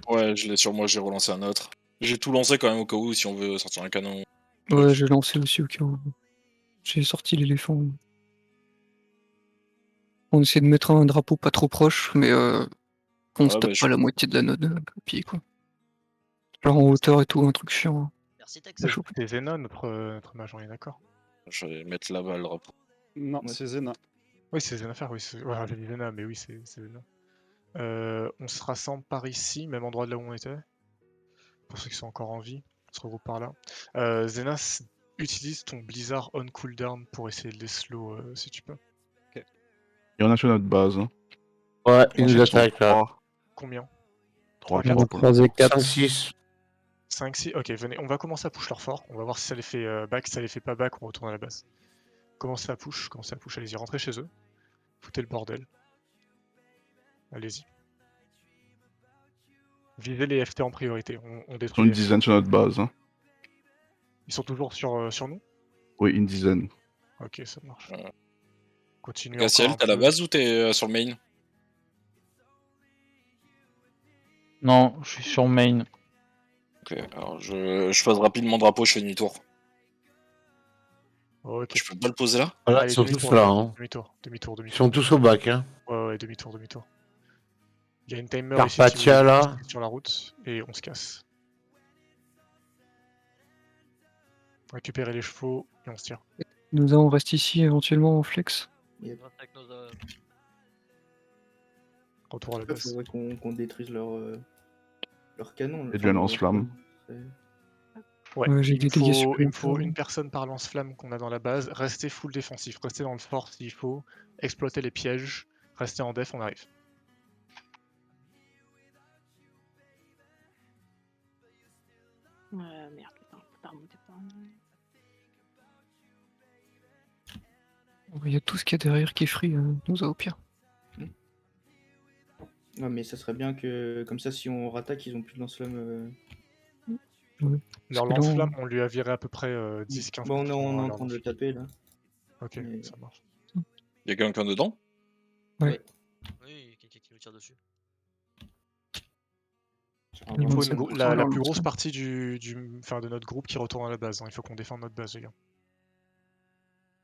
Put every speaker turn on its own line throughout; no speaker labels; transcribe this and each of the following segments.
Ouais, je l'ai sur moi, j'ai relancé un autre. J'ai tout lancé quand même au cas où si on veut sortir un canon.
Ouais, j'ai lancé aussi au cas où. J'ai sorti l'éléphant. On essaie de mettre un drapeau pas trop proche, mais qu'on se
Ouais, bah,
tape pas la moitié de la node au pied, quoi. Genre en hauteur et tout, un truc chiant, hein.
Merci Tex.
À choper.
C'est Zena, notre mage, on est d'accord?
je vais mettre là-bas le drapeau.
Non,
Ouais.
c'est Zena.
Oui, c'est Zena faire, oui. Ouais, j'ai dit Zena, mais oui, c'est Zena. On se rassemble par ici, même endroit de là où on était. Pour ceux qui sont encore en vie, on se regroupe par là. Zena, utilise ton Blizzard on cooldown pour essayer de les slow si tu peux.
Il y en a sur notre base. Hein.
Ouais,
Moi,
ils nous
j'ai son
attaquent là.
3.
Combien
3,
4,
4 pour le
5-6.
5, 6. Ok, venez, on va commencer à push leur fort. On va voir si ça les fait back. Si ça les fait pas back, on retourne à la base. Commencez à push, allez-y, rentrez chez eux. Foutez le bordel. Allez-y. Visez les FT en priorité. On
Ils sont
détruit
une
les FT.
dizaine sur notre base. Hein.
Ils sont toujours sur nous?
Oui, une dizaine.
Ok, ça marche. Continue
Cassiel,
encore
t'es
un
à la
peu.
base ou t'es sur le main?
Non, je suis sur main.
Ok, alors je pose rapidement le drapeau, je fais demi-tour.
Ok.
Je peux pas le poser là?
Voilà,
Allez,
ils sont tous
demi-tour,
là. Hein.
demi-tour.
Ils sont tous au bac. Hein.
Ouais, demi-tour. Il y a une timer ici si
Carpathia
vous voulez
là.
rester sur la route et on se casse. Récupérer les chevaux et on se tire.
Nous on reste ici éventuellement en flex.
On reste avec nos,
Retour à la
Bah,
Il
base.
faudrait qu'on détruise leur canon.
Et du lance-flamme.
Ouais,
j'ai
il
des
me
dégâts
faut
supplémentaires.
une personne par lance-flamme qu'on a dans la base. Restez full défensif, restez dans le fort s'il faut. Exploitez les pièges. Restez en def, on arrive.
Merde, putain, on peut pas remonter par là.
Il y a tout ce qu'il y a derrière qui est free, nous a au pire.
Ouais, mais ça serait bien que, comme ça, si on rattaque, ils ont plus de lance-flamme.
Ouais.
Leur
Parce que là,
lance-flamme, on lui a viré à peu près 10-15%.
Bon, on est
à
en
leur
train de le
lance-flamme.
taper là.
Ok,
Mais-
ça marche.
Y'a quelqu'un dedans?
Ouais.
Oui, quelqu'un qui nous tire dessus.
Il me faut
27%
la
leur
plus grosse
lance-flamme.
partie de notre groupe qui retourne à la base. Hein. Il faut qu'on défende notre base, les gars.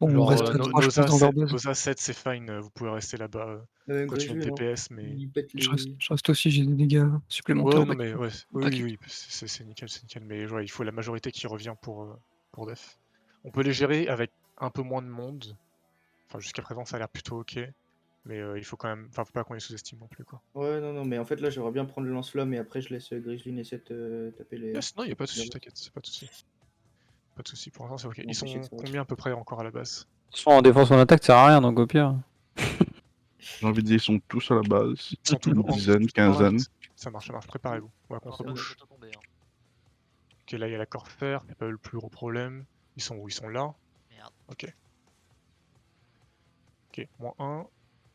Bon, on
Genre,
reste à 3, je pense, dans leur base.
Noza 7, c'est fine. Vous pouvez rester là-bas. Continuer le DPS, mais.
Il pète les...
Je reste aussi, j'ai des dégâts supplémentaires.
Ouais,
au
non,
bac.
mais ouais,
Back.
oui, c'est nickel, mais ouais, il faut la majorité qui revient pour def. On peut les gérer avec un peu moins de monde. Enfin, jusqu'à présent, ça a l'air plutôt ok. Mais il faut quand même. Enfin, faut pas qu'on les sous-estime non plus, quoi.
Ouais, non, mais en fait là, j'aimerais bien prendre le lance-flamme et après je laisse Grizzly et 7 taper les...
Yes, non, y a pas de soucis, t'inquiète, c'est pas de soucis. Pas de soucis, pour l'instant, c'est ok. Ils
Empêcher
sont
que ça
combien à peu près encore à la base?
Soit en défense ou en attaque, ça sert à rien, donc au pire.
J'ai envie de dire, ils sont tous à la base.
Ils sont
Une
tous
dizaine,
tous dans la
quinzaine.
base. Ça marche, préparez-vous. On va
Alors, c'est pas
contre-push.
de tomber, hein.
Ok, là, il y a la Corfer, y a pas eu le plus gros problème. Ils sont où? Ils sont là.
Merde.
Ok. Ok, -1.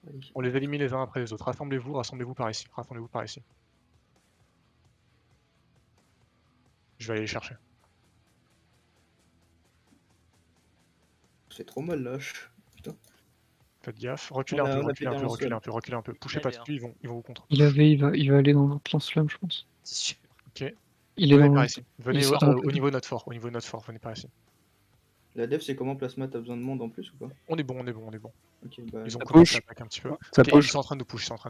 Allez.
On les élimine les uns après les autres. Rassemblez-vous par ici. Je vais aller les chercher.
C'est trop mal lâche. Putain.
Faites gaffe. Reculez
On
un
a
peu,
pété un lance-flamme.
reculez un peu. Pouchez
Ouais,
pas
mais,
dessus, ils vont vous contre.
Il va aller dans l'autre lance-flamme, je pense.
C'est sûr.
Ok.
Il est
Venez
dans
par ici. Venez
s'est
au
rentré.
niveau de notre fort. Venez par ici.
La dev, c'est comment Plasma? T'as besoin de monde en plus ou pas?
On est bon.
Ok, bah...
Ils ont
Ça
commencé
push.
à pack un petit peu.
Ça
Ok,
push.
ils sont en train de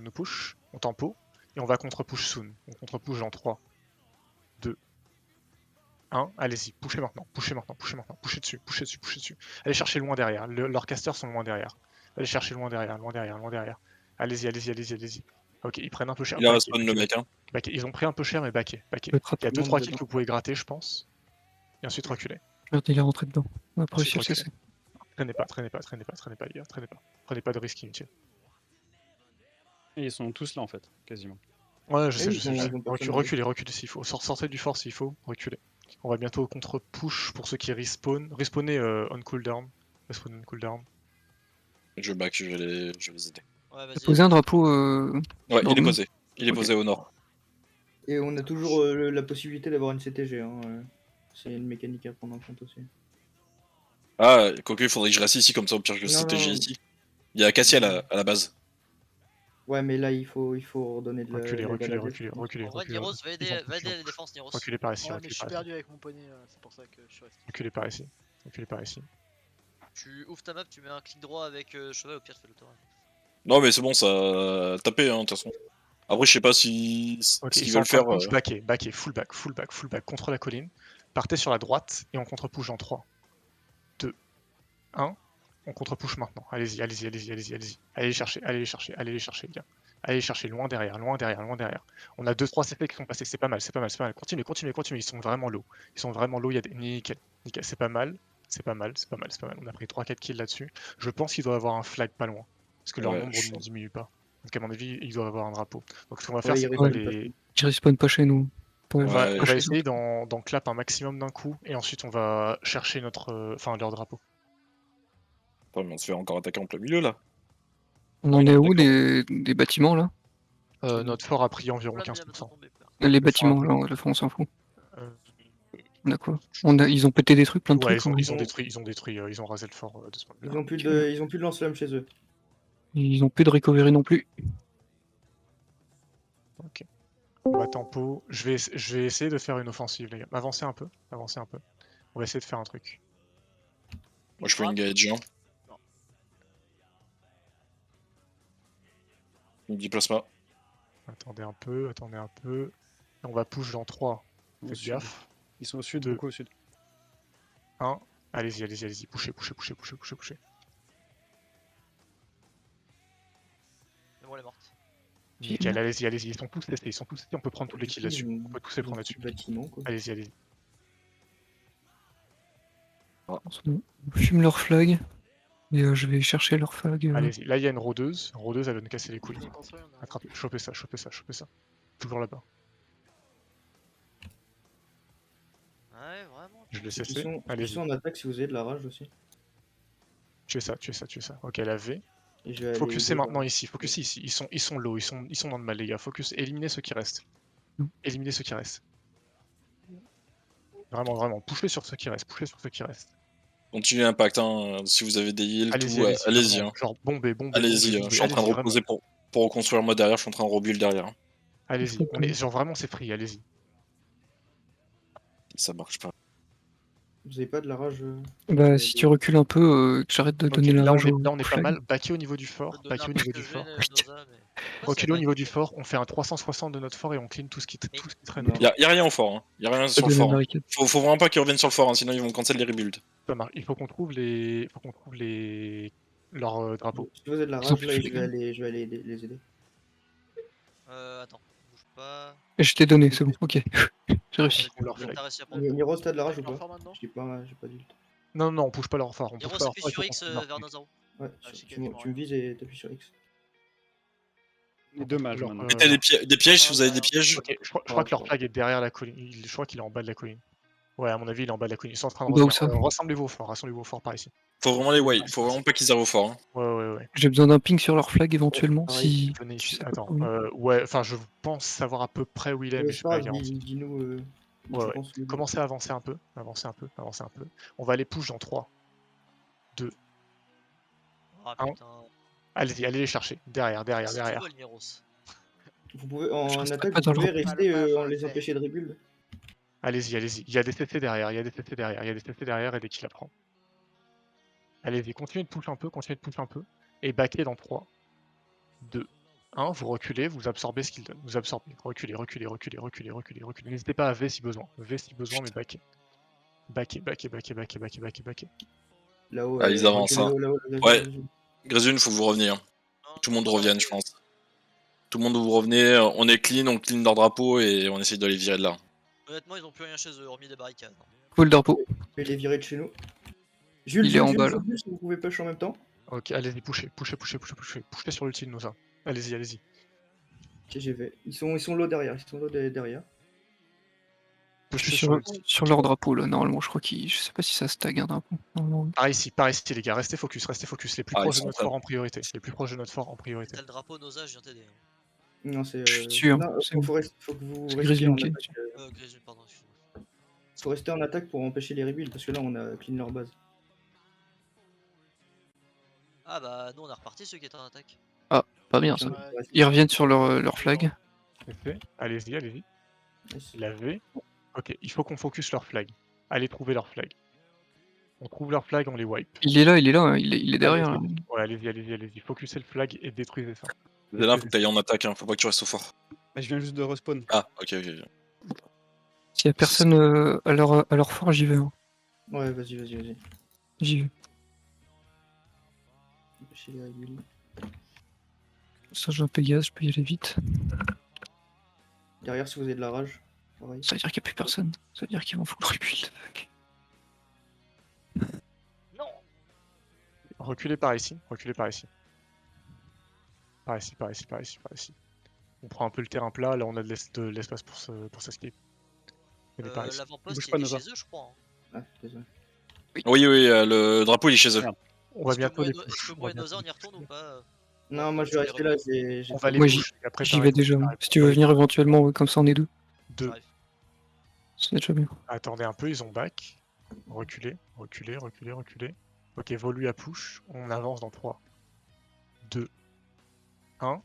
nous push. On tempo. Et on va contre-push soon. On contre-push dans 3, 2, 1. Allez-y, pouchez maintenant. Pouchez dessus. Allez chercher loin derrière. Leurs casters sont loin derrière. Allez chercher loin derrière. Allez-y. Ok, ils prennent un peu cher.
Il a
Backez,
respawn le mec, hein.
backez. Ils ont pris un peu cher, mais backez. Il y a
Tout le
2-3
monde
kills
dedans.
que vous pouvez gratter, je pense. Et ensuite reculer.
Regarde, il est rentré dedans. On a pas réussi à le
Ensuite,
cesser.
Traînez pas, les gars. Prenez pas de risques inutiles.
Et ils sont tous là en fait, quasiment.
Ouais, je
Eh
sais.
oui, ils ont personne
Reculez s'il faut. Sortez du fort s'il faut. Reculez. On va bientôt contre-push pour ceux qui respawn. Respawnez on cooldown.
Je back, je vais les aider.
Ouais,
T'as
vas-y.
posé un drapeau.
Ouais,
dans
il est
le-
posé. Il est
Ok.
posé au nord.
Et on a toujours la possibilité d'avoir une CTG. Hein, c'est une mécanique à prendre en compte aussi.
Ah, quoique, il faudrait que je reste ici, comme ça, au pire que
Non,
CTG
non.
ici. Il y a Cassiel à la base.
Ouais, mais là, il faut redonner de la.
Reculez,
de la
reculez,
galaxie,
reculez,
je pense.
reculez,
En vrai,
reculez.
Niros, va
Ils
aider,
ont poussé,
les défenses, Niros.
reculez par ici,
Ouais, mais
reculez
je suis
par ici.
perdu avec mon poney, c'est pour ça que je suis resté.
Reculez par ici. Reculez par ici.
Tu ouvres ta map, tu mets un clic droit avec cheval, au pire, tu fais l'autorail.
Non, mais c'est bon, ça a tapé, hein, de toute façon. Après, je sais pas si
Ok,
ce
ils
qu'ils
sont en
veulent
train de
faire.
push backer, backer, full back, full back, full back, contre la colline. Partez sur la droite et on contre-push en 3, 2, 1. On contre-push maintenant. Allez-y, allez-y, allez-y, allez-y, allez-y. Allez les chercher, allez les chercher, allez les chercher, les gars. Allez les chercher, loin derrière, loin derrière, loin derrière. On a 2-3 CP qui sont passés, c'est pas mal, c'est pas mal, c'est pas mal. Continuez, continuez, continuez, ils sont vraiment low. Ils sont vraiment low, il y a des. Nickel, nickel, c'est pas mal, c'est pas mal, c'est pas mal, c'est pas mal. On a pris 3-4 kills là-dessus. Je pense qu'il doit y avoir un flag pas loin. Parce que leur
Ouais,
nombre
je-
ne diminue pas. Donc à mon avis, ils doivent avoir un drapeau. Donc ce qu'on va faire,
Ouais,
c'est
il
qu'on va
respawn pas.
les.
Ils respawnent pas chez nous.
On va,
Ouais,
on va
chez
essayer
eux.
d'en clap un maximum d'un coup et ensuite on va chercher notre, enfin leur drapeau.
Attends, mais on se fait encore attaquer en plein milieu là.
On
Ah,
en
ils
est
ont
où
attaqué
des bâtiments là?
Notre fort a pris environ
Là, mais la
15%.
tomber, frère.
Les
Le fort a
bâtiments
pris-
là, le fond on s'en fout.
euh,
On a quoi? Ils ont pété des trucs, plein de
ouais,
trucs.
ils ont détruit, ils ont rasé le fort de ce point de
Ils
vue-là.
ont plus de lance-flamme chez eux.
Ils ont plus de recovery non plus.
Ok. On va tempo. Je vais essayer de faire une offensive, les gars. Avancez un peu, avancez un peu. On va essayer de faire un truc.
Moi, je fais une gage, hein.
Non.
Il me dit plasma.
Attendez un peu, attendez un peu. Et on va push dans 3.
Au
Faites
sud.
gaffe.
Ils sont au sud,
Deux.
beaucoup au sud.
1. Allez-y, allez-y, allez-y. Poussez, poussez, poussez, poussez, poussez, poussez.
Mais bon, elle est morte.
Nickel, allez-y, allez-y. Ils sont tous testés, ils sont tous testés. On peut prendre tous les kills là-dessus.
Ils ont-
On peut tous les prendre
ils ont
là-dessus.
plus de bâtiments, quoi.
Allez-y, allez-y.
On fume leur flag. Et je vais chercher leur flag.
Allez-y. Là, il y a une rôdeuse. Rôdeuse, elle va nous casser les couilles.
Ils ont construit, on a-
Attrapez, chopez ça, chopez ça, chopez ça. Toujours là-bas.
Ouais, vraiment.
Je laisse
Ils
cesser.
sont
Allez-y.
en attaque si vous avez de la rage aussi.
Tuez ça, tuez ça, tuez ça. Ok, la V.
Et je vais aller
Focusez
aider
maintenant
là.
ici, focus ici. Ils sont low, ils sont dans le mal, les gars. Focus, éliminez ceux qui restent. Éliminez ceux qui restent. Vraiment, vraiment. Poussez sur ceux qui restent, poussez sur ceux qui restent.
Continuez l'impact, hein. Si vous avez des heals,
Allez-y,
tout,
allez-y.
allez-y.
vraiment.
Hein.
Genre, bombez, bombez,
Allez-y,
bombez,
je suis en train de
allez-y,
reposer pour reconstruire moi derrière, je suis en train de rebuild derrière. Hein.
Allez-y, on est, genre vraiment c'est free, allez-y.
Ça marche pas.
Vous avez pas de la rage
Bah, si tu recules un peu, que j'arrête de
Ok,
donner la
là
rage
on est
au
pas
flag.
mal, backé au niveau du
Je peux
fort,
te donner
backé
un
au
peu
niveau
que
du
j'ai,
fort.
Noza, mais.
Reculez au niveau du fort, on fait un 360 de notre fort et on clean tout ce qui traîne
Non.
autour.
Y'a rien au fort, hein. Y'a rien sur le
donner la
fort. Hein.
barricade.
Faut vraiment pas qu'ils reviennent sur le fort, hein, sinon ils vont cancel les rebuilds.
Ça marche. Il faut qu'on trouve leurs drapeaux.
Si vous avez de la
Ils ont
rage là,
plus
je vais aller les aider.
Attends, bouge pas.
Et je t'ai donné, c'est bon, ok. J'ai réussi.
Leur flag.
T'as réussi à prendre.
Niros, t'as de la rage ou
Avec leur
pas?
fort maintenant.
J'ai pas d'ult.
Non, non, on pousse pas leur fort, on pousse
Niros
pas leur
appuie
fort.
sur
il faut
X
qu'on leur
vers
flag.
Nozaro.
Ouais,
Ah, je sais
tu me
quasiment
vises et t'appuies sur X.
Les deux mages
leur,
maintenant.
Mettez des pièges si vous avez des pièges.
Ok, je crois que leur flag est derrière la colline. Je crois qu'il est en bas de la colline. Ouais, à mon avis, il est en bas de la colline. Ils sont en train de
En bas où
revenir.
ça
Rassemblez vos forts par ici.
Faut vraiment les wait, faut vraiment pas qu'ils arrivent au fort. Hein.
Ouais.
J'ai besoin d'un ping sur leur flag éventuellement
pareil,
si.
Venez
tu
ici.
sais pas
Attends,
où.
ouais, enfin, je pense savoir à peu près où il est, mais je suis pas garanti.
Dis-nous.
Ouais,
je
ouais.
pense que-
Commencez à avancer un peu, avancez un peu. On va aller push dans 3, 2.
Ah
Un.
putain.
Allez-y, allez les chercher. Derrière.
C'est tout vol, Niros.
Vous pouvez,
Je
en
reste
attaque,
pas
vous
dans
pouvez
leur-
rester
Pas le
en les
fait.
empêcher de rebuild.
Allez-y. Il y a des CC derrière, et des kills à prendre. Allez-y, continuez de push un peu, Et backez dans 3, 2, 1. Vous reculez, vous absorbez ce qu'il donne. Vous absorbez. Reculez. N'hésitez pas à V si besoin. Mais backez. Backez.
Là-haut.
Ah, ils avancent, hein.
Là-haut,
Ouais. Grézune, faut que vous reveniez. Hein. Tout le monde revienne, je pense. Tout le monde vous revenez, on clean leur drapeau et on essaye de les virer de là.
Honnêtement, ils ont plus rien chez eux, hormis des barricades.
Faut le drapeau.
Je vais les virer de chez nous. Jules,
Il est en bas, là.
Jules, si vous pouvez push en même temps.
Ok, allez-y, poussez sur l'ulti de Noza. Allez-y.
Ok, j'ai fait. Ils sont low derrière.
Je
Poussez
suis
sur l'ulti.
sur leur drapeau là, normalement. Je crois qu'ils. Je sais pas si ça se tag un drapeau. Normalement.
Par ici, les gars, restez focus. Les plus
Ah,
proches
ils
de
sont
notre
top.
fort en priorité.
T'as le drapeau, Noza, je viens t'aider.
Non, c'est.
Je suis sûr,
Non,
c'est bon.
faut que vous
C'est
restiez en
Grézune,
attaque.
Grézune, pardon, excuse-moi.
Faut rester en attaque pour empêcher les rebuilds parce que là on a clean leur base.
Ah bah, nous on a reparti ceux qui étaient en attaque.
Pas bien ça.
Ouais,
Ils reviennent sur leur flag.
C'est fait. Allez-y, allez-y.
nice.
Lavez. Ok, il faut qu'on focus leur flag. Allez trouver leur flag. On trouve leur flag, on les wipe.
Il est là, hein, il est derrière. Là.
Allez-y. Ouais, allez-y, allez-y, allez-y. Focussez le flag et détruisez ça.
Zena, faut que t'ailles en attaque, hein. Faut pas que tu restes au fort.
Bah, je viens juste de respawn.
Ah, ok, ok.
S'il y a personne à leur fort, j'y vais. Hein.
Ouais, vas-y.
J'y vais.
Chez les réguliers.
Ça, j'ai un Pégase, je peux y aller vite.
Derrière, si vous avez de la rage, pareil.
Ça veut dire qu'il n'y a plus personne. Ça veut dire qu'ils vont full rebuild.
Non.
Reculez par ici, reculez par ici. Par ici. On prend un peu le terrain plat, là on a de l'espace pour s'escape. Venez par ici.
L'avant-poste
Bouge
il
pas,
est
Nova.
chez eux, je crois. Hein.
Ah, désolé.
Oui, le drapeau il est chez eux.
Merde.
On va
Est-ce
bientôt les
que
push.
moi et Noza on y retourne ou pas?
Non, moi je vais
Je
rester
vais
là,
revenir.
j'ai
On va les
Moi,
push. et après,
J'y
t'arrêtes,
vais déjà.
t'arrêtes.
Si tu veux venir éventuellement, ouais, comme ça on est deux.
Deux.
J'arrive.
C'est déjà bien.
Attendez un peu, ils ont back. Reculez. Ok, Volu à push. On avance dans 3, 2, 1.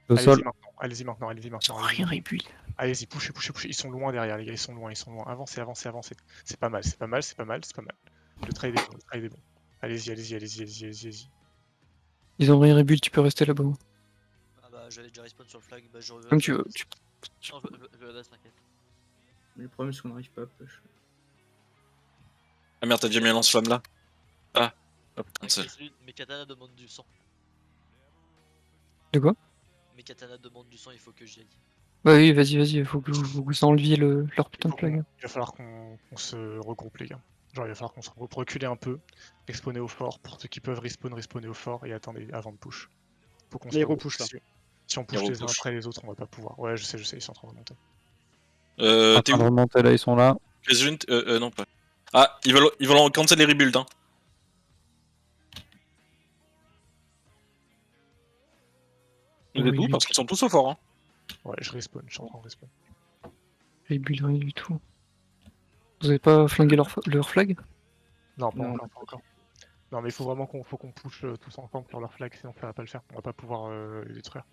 Au sol.
Allez-y maintenant.
Ils ont rien rebuild.
Allez-y, poussez. Ils sont loin derrière, les gars, ils sont loin. Avancez. C'est pas mal. Le trade est bon. Allez-y.
Ils ont rien rebuild, tu peux rester là-bas.
Ah bah j'avais déjà respawn sur le flag. Bah je reviens.
Comme tu veux.
Non, je la base, t'inquiète.
Mais le problème, c'est qu'on n'arrive pas à push.
Ah merde, t'as déjà mis un lance-flamme là. Ah, hop, cancel.
Mes katanas demandent du sang.
De quoi?
Mes katanas demandent du sang, il faut que j'y aille.
Bah oui, vas-y, faut que vous enleviez leur putain de flag.
Il va falloir qu'on se regroupe, les gars. Genre, il va falloir qu'on se regroupe, reculer un peu, respawner au fort. Pour ceux qui peuvent respawner au fort et attendez avant de push. Faut qu'on se
Les
regroupe.
repush, là.
Si on push les uns après les autres, on va pas pouvoir. Ouais, je sais, ils sont en train de remonter.
T'es où?
Remonter là, ils sont là.
Résume, non pas. Ah, ils veulent cancel les rebuilds, hein. Vous êtes où? Parce qu'ils sont tous au fort, hein.
Ouais, je respawn, je suis en train de respawn.
Rebuild, rien du tout. Vous avez pas flingué leur flag?
Non, pas
Non.
encore. Non, mais il faut vraiment qu'on push tous ensemble sur leur flag, sinon ça va pas le faire. On va pas pouvoir les détruire.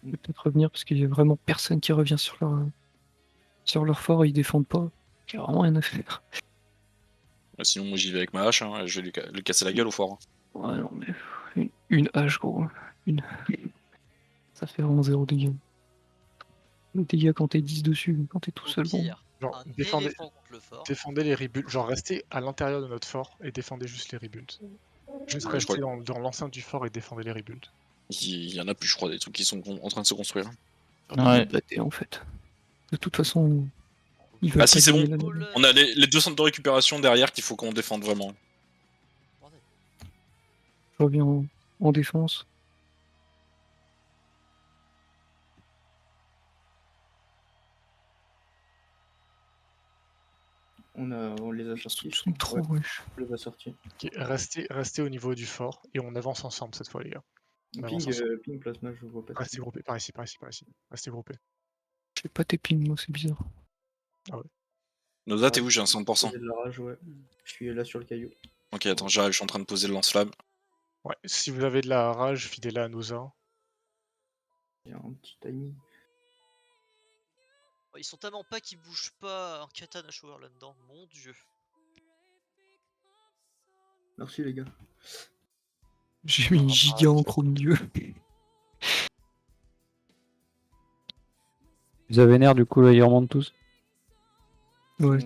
Je vais peut-être revenir parce qu'il y a vraiment personne qui revient sur leur fort et ils défendent pas. Il y a vraiment rien à faire.
Sinon, moi j'y vais avec ma hache, hein. Je vais lui casser la gueule au fort. Hein.
Ouais, non, mais une hache, gros. Une. Ça fait vraiment 0 dégâts. Les dégâts quand t'es 10 dessus, quand t'es tout
Au
seul, bon.
pire,
Genre,
un
défendez
éléphant contre le fort.
les rebuilds. Genre, restez à l'intérieur de notre fort et défendez juste les rebuilds. Juste
Ouais,
restez
je
dans l'enceinte du fort et défendez les rebuilds.
Il y en a plus, je crois, des trucs qui sont en train de se construire.
Ouais. Batté, en fait. De toute façon, ils veulent
Ah si,
pas
c'est bon.
gagner la-
On a les deux centres de récupération derrière qu'il faut qu'on défende vraiment.
Bordel.
Je reviens en défense.
On les a sortis.
Ils sont trop wesh.
On les a sortis.
Ok, restez au niveau du fort et on avance ensemble cette fois, les gars. On avance ensemble.
Ping plasma, je vois pas.
Restez groupés par ici. Restez groupés.
Je fais pas tes pings, moi, c'est bizarre.
Noza, t'es où? J'ai un
J'ai
100%.
de la rage, ouais. Je suis là sur le caillou.
Ok, attends, j'arrive, je suis en train de poser le lance-flamme.
Ouais, si vous avez de la rage, filez-la à Noza.
Il y a un petit timing.
Oh, ils sont tellement pas qu'ils bougent pas. Un katana shower là-dedans, mon dieu.
Merci les gars.
J'ai mis une giga encre au milieu.
Ils avaient nerf, du coup, là, ils remontent tous.
Ouais.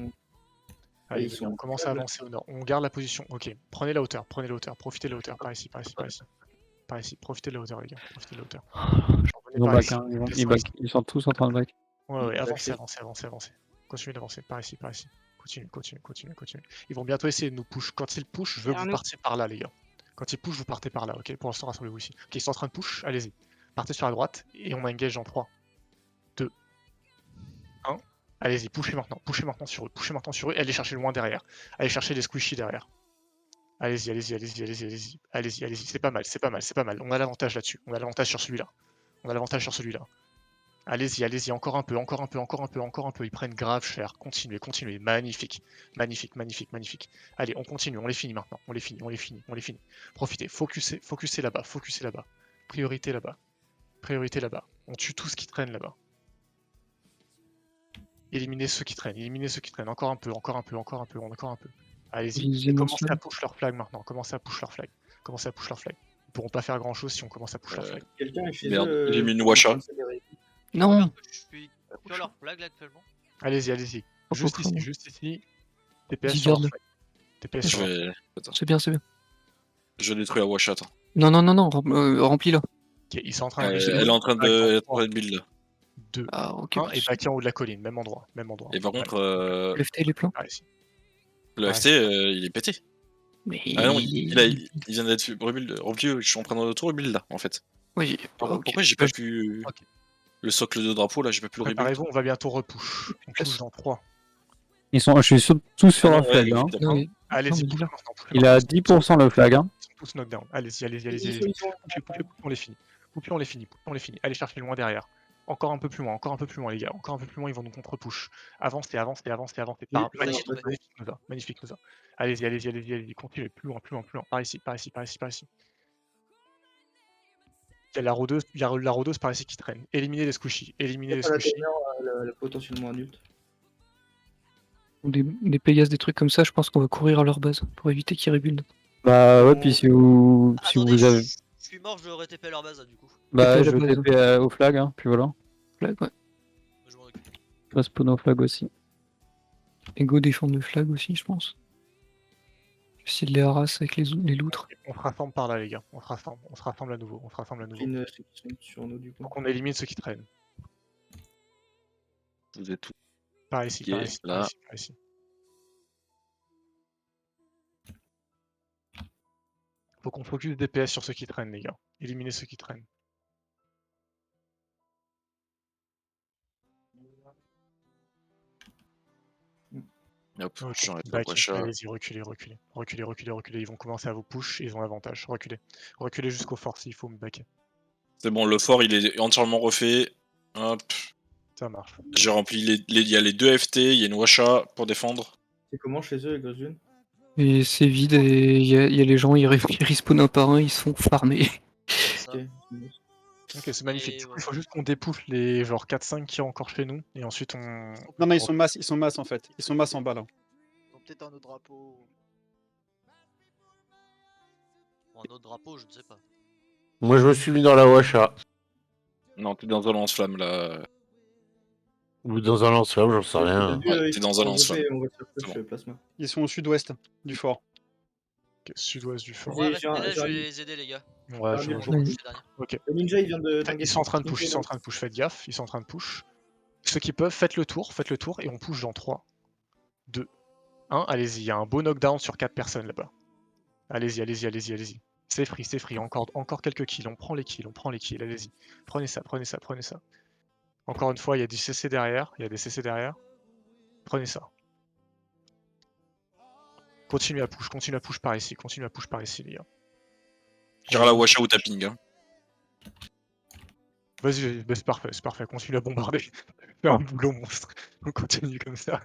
Allez,
ils sont
on commence à avancer au nord. On garde la position. Ok, prenez la hauteur. Profitez de la hauteur. Par ici. Profitez de la hauteur, les gars. Profitez de la hauteur.
Ils ont
Par
back,
ici.
hein. Ils
Descendez.
back. Ils sont tous en train de back.
Ouais,
Backez.
avancez. Continuez d'avancer. Par ici. Continuez. Ils vont bientôt essayer de nous push. Quand ils push, je veux que vous partiez par là, les gars. Quand ils push, vous partez par là, ok? Pour l'instant, rassemblez-vous ici. Ok, ils sont en train de push, allez-y. Partez sur la droite et on engage en 3, 2, 1. Allez-y, pushez maintenant sur eux et allez chercher loin derrière. Allez chercher les squishy derrière. Allez-y. C'est pas mal. On a l'avantage là-dessus. On a l'avantage sur celui-là. Allez-y, encore un peu. Ils prennent grave cher. Continuez. Magnifique. Allez, on continue, on les finit maintenant. On les finit. Profitez, focussez là-bas. Priorité là-bas. Priorité là-bas. On tue tout ce qui traîne là-bas. Éliminez ceux qui traînent, éliminez ceux qui traînent. Encore un peu, encore un peu, encore un peu, encore un peu. Allez-y.
Ils
Et commencez
émotionnent.
à push leur flag maintenant. Commencez à push leur flag. Commencez à push leur flag. Ils pourront pas faire grand-chose si on commence à push leur flag.
Quelqu'un est chez
Merde,
eux.
j'ai mis une Washa.
Non.
Regarde que je suis sur leur flag là actuellement.
Allez-y, allez-y.
Hop,
Juste
hop,
ici,
hop.
juste ici. TPS
J'y
sur leur
garde.
flag. TPS
Je
sur leur flag.
vais, attends,
C'est bien, c'est bien.
je vais détruire la Washa. Attends.
Non, non, non, non, remplis là.
Ok, ils sont en train de
Elle est en train de build là.
2,
Ah, ok.
1 et backer en haut de la colline, même endroit. Même endroit.
Et par contre,
Le FT, les plans.
Allez-y.
le
Ouais.
FT, il est pété.
Mais.
Ah non, il vient d'être rebuild. Rempli, je suis en train de tout rebuild là, en fait.
Oui.
Par contre,
ok.
pourquoi j'ai pas pu.
Ok.
Le socle de drapeau là, j'ai pas pu le rebuild.
Préparez-vous, on va bientôt repush. On
Place.
push dans 3.
Je suis tous sur
Ah
leur
non,
flag.
ouais,
Hein.
d'accord.
Non, mais.
Allez-y,
Non, mais
push
là.
maintenant, push
Il a
maintenant.
10% le flag. Hein.
Ils sont tous knockdown. Allez-y, allez-y, allez-y.
Ils
allez-y.
sont-
Poussez, on les finit. Poussez, on les finit. On les finit. Allez chercher loin derrière. Encore un peu plus loin, les gars. Encore un peu plus loin, ils vont nous contre-push. Avancez, avancez, avancez, avancez. Magnifique,
ouais.
magnifique, Nova. Magnifique, Nova. Allez-y, allez-y, allez-y, allez-y. Continuez, plus loin, plus loin, plus loin. Par ici, par ici, par ici, par ici. Il y a la rôdeuse par ici qui traîne. Éliminez les squishies. Éliminez les
Pas la
squishies.
timer, la potentiellement adulte.
Des Pégases, des trucs comme ça, je pense qu'on va courir à leur base pour éviter qu'ils rebuildent.
Bah ouais, puis si vous
Attendez,
avez.
je suis mort, je TP à leur base là du coup.
Bah
TP
je
la base.
TP au flag, hein, puis voilà.
Flag, ouais.
Je m'en occupe.
Je vais spawn au flag aussi.
Et go défendre le flag aussi, je pense. Essayer de les harasser avec les loutres.
On se rassemble par là, les gars. On se rassemble à nouveau. On se rassemble à nouveau.
Clean ceux qui sont sur nous du coup.
Donc on élimine ceux qui traînent.
Vous êtes tous.
Par ici,
Ok,
par ici, par
là.
ici, par ici. Faut qu'on focus DPS sur ceux qui traînent, les gars. Éliminez ceux qui traînent.
Hop,
Ok,
j'enlève la
back,
Washa.
allez-y, reculez, reculez. Reculez, reculez, reculez. Ils vont commencer à vous push et ils ont l'avantage. Reculez. Reculez jusqu'au fort s'il faut me backer.
C'est bon, le fort il est entièrement refait. Hop,
Ça marche.
j'ai rempli il y a les 2 FT, il y a une Washa pour défendre.
C'est comment chez eux, les grosses unes?
Et c'est vide et il y a les gens, ils respawnent un par un, ils se font farmer.
C'est ça.
Ok.
Ok, c'est magnifique.
Et
Du coup,
ouais.
il faut juste qu'on dépouche les genre 4-5 qui sont encore chez nous. Et ensuite on.
Non, non, ils sont masse en fait. Ils sont masse en bas là.
Ils ont peut-être un autre drapeau.
Bon, un autre drapeau, je ne sais pas.
Moi, je me suis mis dans la Washa.
Non, t'es dans un lance-flamme là.
Ou dans un lance-flamme, j'en sais rien.
Ouais, t'es dans un lance-flamme.
On va se faire push
C'est bon.
plasma.
Ils sont au sud-ouest du fort.
Ok, sud-ouest du fort.
Ouais,
J'ai-
restez
j'ai un-
là,
j'ai
je
un-
vais les aider les gars.
Ouais, je
bien,
je-
Ouais.
Je suis dernier.
Ok.
Le ninja il vient de.
Ils sont en train de push, ils sont en train de push, faites gaffe, ils sont en train de push. Ceux qui peuvent, faites le tour et on push dans 3, 2, 1, allez-y, il y a un beau knockdown sur 4 personnes là-bas. Allez-y, allez-y, allez-y, allez-y. C'est free, encore quelques kills, on prend les kills, allez-y. Prenez ça, prenez ça, prenez ça. Encore une fois, il y a du CC derrière, il y a des CC derrière. Prenez ça. Continuez à push par ici, les gars.
Tire à la Washa ou tapping. Hein.
Vas-y, bah, c'est parfait, continue à bombarder. Fais un boulot monstre. On continue comme ça.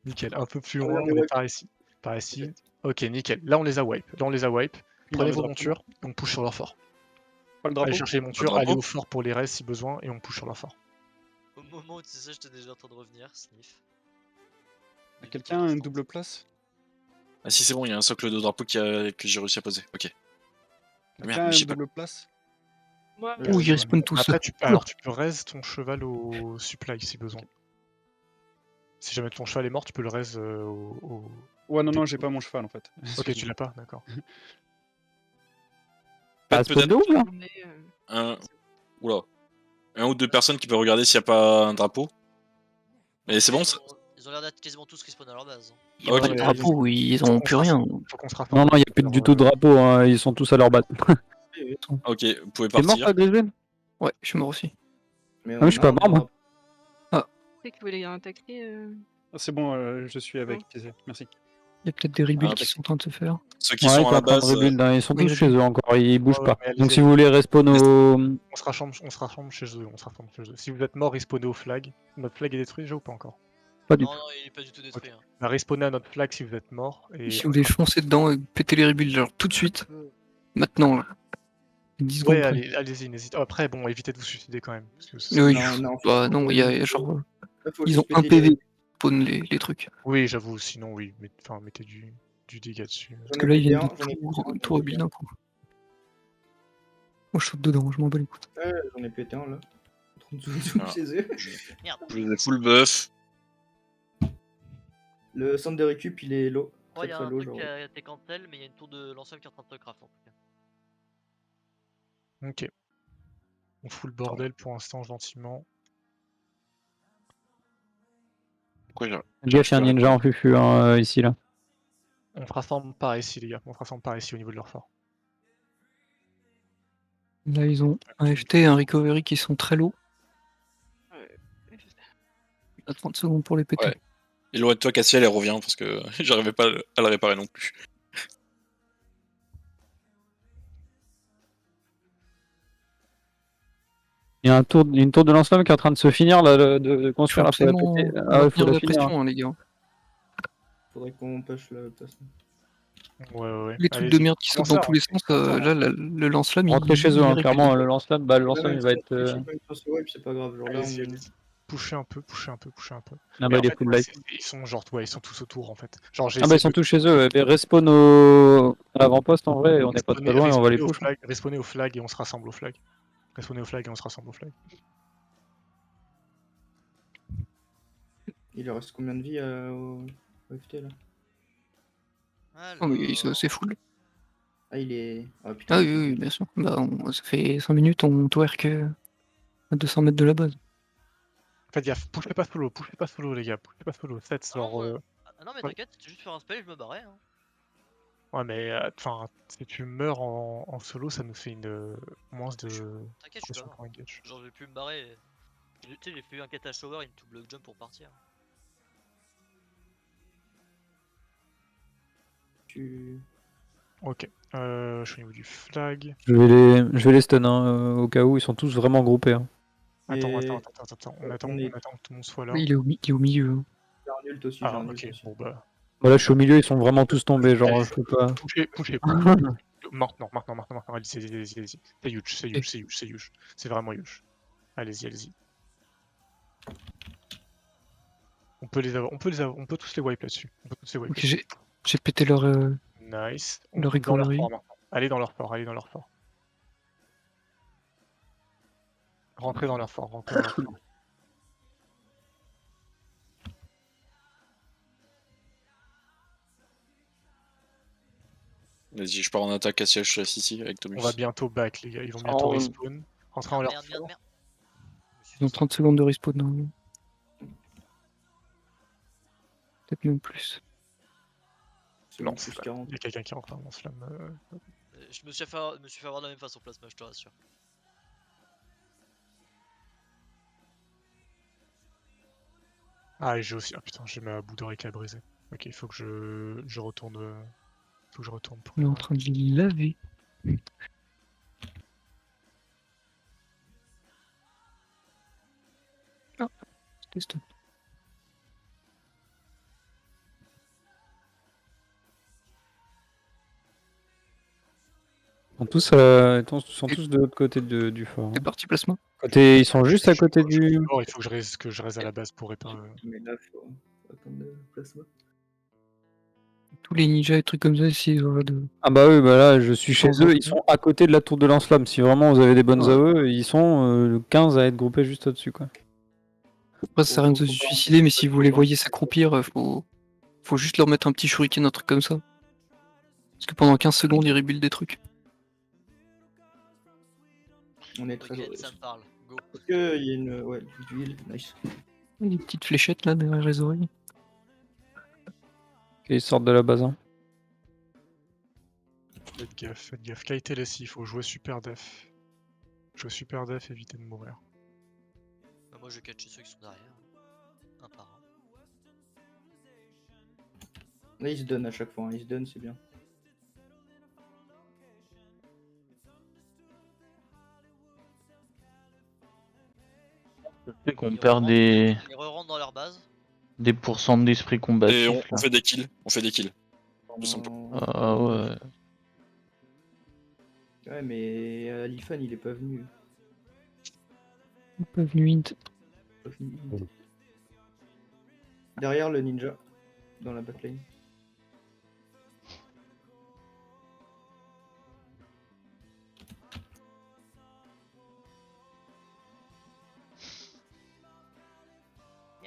Nickel, un peu plus loin, on est par ici. Par ici. Ok, nickel. Là, on les a wipe. Prenez vos montures, on push sur leur fort.
Pas le drapeau.
Allez chercher les montures,
drapeau.
allez au fort pour les restes si besoin, et on push sur leur fort.
Au moment où tu sais ça, j'étais déjà en train de revenir, sniff.
Quelqu'un a une double place?
Ah si c'est bon, il y a un socle de drapeau que j'ai réussi à poser. Ok.
Quelqu'un
Merde,
a
j'ai
une
pas.
double place?
Moi,
Ouh, ils respawnent tous.
Après, alors tu peux raise ton cheval au supply si besoin. Si jamais ton cheval est mort, tu peux le raise au...
Ouais, non, j'ai pas mon cheval en fait.
Ok, tu l'as pas, d'accord.
Faites
spawn
peut-être
double?
mais,
un... Oula. Un ou deux personnes qui peuvent regarder s'il n'y a pas un drapeau. Mais c'est bon, ça...
Ils ont l'air d'être quasiment tous respawn à leur base. hein.
Il y a pas de
Ouais,
drapeau, ils ont plus rien.
Faut qu'on se rassemble.
Non, il n'y a plus du tout de drapeau, hein, ils sont tous à leur base.
Ok, vous pouvez
T'es mort,
partir.
toi, Griswin?
Ouais, je suis mort aussi.
Mais
Ah, je suis pas mort, moi.
tu sais qu'ils voulaient attaquer.
Ah, c'est bon, je suis avec TC, merci.
Il y a peut-être des rebuilds
Ah,
qui sont en train de se faire.
Ceux qui
Ouais,
sont
ils
à
sont
la
en train de
base,
rebuild, hein, ils sont
oui,
tous
j'ai
chez
vu.
eux encore, ils bougent
Ouais,
pas.
mais allez-y,
Donc si vous voulez respawn au...
On se rassemble chez eux, Si vous êtes mort, respawnez au flag. Notre flag est détruit déjà ou pas encore?
Pas du
Non,
tout.
non, il est pas du tout détruit. Hein.
Bah, respawnez à notre flag si vous êtes mort. Et
Si vous voulez foncer dedans et péter les rebuilds genre tout de suite, maintenant. Là. 10 secondes
Ouais,
près.
allez-y, n'hésitez. Après, bon, évitez de vous suicider quand même. Parce que
Oui,
Non,
bah
faut-
non, il y a genre.
là, faut
Ils
juste
ont un
péter les-
PV spawn les trucs.
Oui, j'avoue, sinon, oui. Enfin, mettez du dégât dessus.
Parce
J'en
que
ai
là, ils
pété
viennent
un,
de
j'en ai pété un,
tout rubiner d'un coup. Moi, je saute dedans, je m'en bats les couilles.
Ouais, j'en ai pété un là. En train de tout
Ah.
chez eux.
Merde.
Je vous ai full buff.
Le centre de récup, il est low.
Ouais,
Très
y a
très
un
low,
truc
genre.
qui a été cancel, mais il y a une tour de l'ensemble qui est en train de se craft en tout cas.
Ok. On fout le bordel pour l'instant, gentiment.
Pourquoi j'ai-
Gaffe, il y a un ninja en fufu ici là.
On se rassemble par ici, les gars. On se rassemble par ici au niveau de leur fort.
Là, ils ont un FT et un recovery qui sont très low. À 30 secondes pour les péter.
Ouais. Et loin de toi, Cassiel, elle revient parce que j'arrivais pas à la réparer non plus.
Il y a une tour de lance-flamme qui est en train de se finir là, de construire. Là, faut la
Absolument
péter. Ah ouais, faut
maintenir
la
la
finir.
pression, hein, les gars.
Faudrait qu'on push la place.
Ouais.
Les trucs
Allez-y.
de merde qui sautent
Commencez
dans
à
tous les
rentrer.
sens, là, le lance-flamme,
Rentrez chez eux,
il
hein,
régule.
clairement, le lance-flamme, le
Même
lance-flamme il
si
va
on
être.
même si on se wipe, c'est pas grave. Genre là,
Allez-y,
on...
allez-y. Pushez un peu.
Ah
Mais
bah
en
il est
fait,
full
ouais,
life.
ils sont genre, ouais, ils sont tous autour en fait. Genre, j'ai
Ah bah ils
essayé
sont
de
tous chez eux, mais respawn à l'avant-poste en vrai, on n'est pas très loin et on va les push.
respawner au flag et on se rassemble au flag. Respawner au flag et on se rassemble au flag.
Il leur reste combien de vie au FT là?
Oh, mais c'est full.
Ah, il est. Oh putain.
Ah oui, bien sûr. Bah, ça fait 5 minutes, on twerk à 200 mètres de la base.
Faites gaffe, poussez pas solo, les gars. Poussez pas solo. Faites genre.
Ah non, mais
Ouais.
t'inquiète, c'était juste faire un spell et je me barrais. Hein.
Ouais, mais enfin, si tu meurs en solo, ça nous fait une moins de.
T'inquiète, je suis pas mort.
engage.
Genre, j'ai pu me barrer. Tu sais, j'ai fait un catch shower et une double jump pour partir.
Ok, je suis au niveau du flag.
Je vais les stun au cas où, ils sont tous vraiment groupés. Hein.
Attends,
Et-
on attend que tout le monde soit là.
Oui, il est au milieu. Hein.
J'ai un ult aussi, j'ai
Ah,
un ult
ok,
aussi.
bon bah.
Voilà, je suis au milieu, ils sont vraiment tous tombés, genre je peux pas.
Poussez. Maintenant. Allez-y. C'est huge. C'est vraiment huge. Allez-y. On peut les avoir, on peut tous les wipe là-dessus.
Ok, j'ai pété leur.
Nice.
Leur
Dans leur
recovery.
fort maintenant. Allez dans leur fort. Rentrez dans leur fort.
Vas-y, je pars en attaque, Cassiel, je reste ici avec Tomus.
On va bientôt back, les gars. Ils vont bientôt respawn. Rentrez dans leur
Merde.
fort.
Ils ont 30 secondes de respawn normalement. Peut-être même plus.
Non,
plus
c'est
40.
il y a quelqu'un qui rentre dans ce flamme.
Je me suis fait avoir de la même façon plasma, je te rassure.
Ah, et j'ai aussi. Ah putain, j'ai ma boue d'oreille qui a brisé. Ok, il faut que je retourne. Faut que je retourne pour.
On est en train de les laver. Ah, c'était stun.
Ils sont tous de l'autre côté du fort.
C'est parti, plasma.
Ils sont juste à côté du.
Il faut que je reste à la base pour réparer.
Mais là, faut attendre le plasma.
Tous les ninjas et trucs comme ça ici.
Ah bah oui, bah là je suis chez
Sans
eux, ils sont à côté de la tour de lance-flamme. Si vraiment vous avez des bonnes AE, ils sont 15 à être groupés juste au-dessus quoi.
Après, ça sert à rien de se suicider, mais si vous les voyez s'accroupir, faut juste leur mettre un petit shuriken, un truc comme ça. Parce que pendant 15 secondes, ils rebuild des trucs.
On est très
T'inquiète, ça me parle. Go.
Parce que il y a une. Ouais, du heal, nice.
Des petites fléchettes là derrière les oreilles.
Ok, ils sortent de la base. Hein.
Faites gaffe. Qualité laissé, il faut jouer super def. Éviter de mourir.
Bah, moi je vais catcher ceux qui sont derrière. Un par un.
Là, ils se donnent à chaque fois, hein. Ils se donnent, c'est bien.
C'est qu'on perd des
Ils re-rentrent dans leur base.
pourcents d'esprit
Et
combatif.
on fait des kills. Tout simplement.
Ah ouais.
Ouais, mais Alifan, il est pas venu.
Pas venu int.
Pas venu. Derrière le ninja, dans la backline.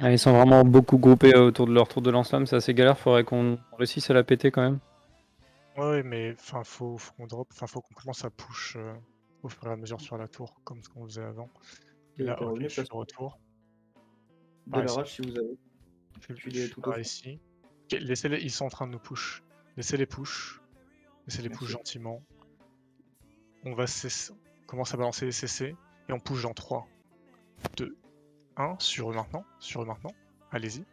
Ah, ils sont vraiment beaucoup groupés autour de leur tour de lance-flamme, c'est assez galère, faudrait qu'on réussisse à la péter quand même.
Ouais, mais enfin, faut qu'on drop, enfin, faut qu'on commence à push au fur et à mesure sur la tour, comme ce qu'on faisait avant.
Et
Là,
t'es
ok,
revenu
je suis
place
de retour.
de
Par
la
ici.
rage si vous avez.
Je
Tu les tout au
par
fond.
ici. Ok, laissez-les, ils sont en train de nous push. Laissez-les push. Laissez-les push
Merci.
gentiment. On va cesser. On commence à balancer les CC et on push dans 3, 2, 1 sur eux maintenant. Sur eux maintenant. Allez-y.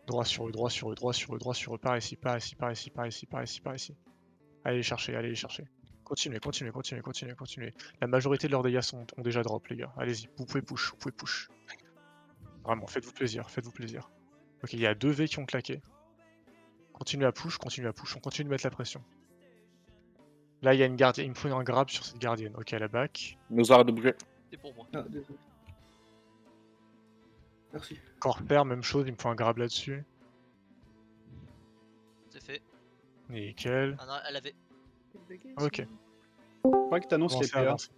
Droit sur eux, droit sur eux, droit sur eux, droit sur eux. Par ici, par ici, par ici, par ici, par ici, par ici. Allez les chercher, allez les chercher. Continuez, continuez, continuez, continuez, continuez. La majorité de leurs dégâts ont déjà drop, les gars. Allez-y, vous pouvez push, vous pouvez push. Vraiment, faites-vous plaisir, faites-vous plaisir. Ok, il y a 2 V qui ont claqué. Continuez à push, continuez à push, on continue de mettre la pression. Là, il y a une gardienne, il me faut un grab sur cette gardienne. Ok, à la back.
Nos arrêts de bouger.
C'est pour moi.
Ah, désolé. Merci.
Corper, même chose, il me faut un grab là-dessus.
C'est fait.
Nickel.
Ah non, elle avait.
Ok.
Je crois que t'annonces les
Commencez à
PA.
avancer.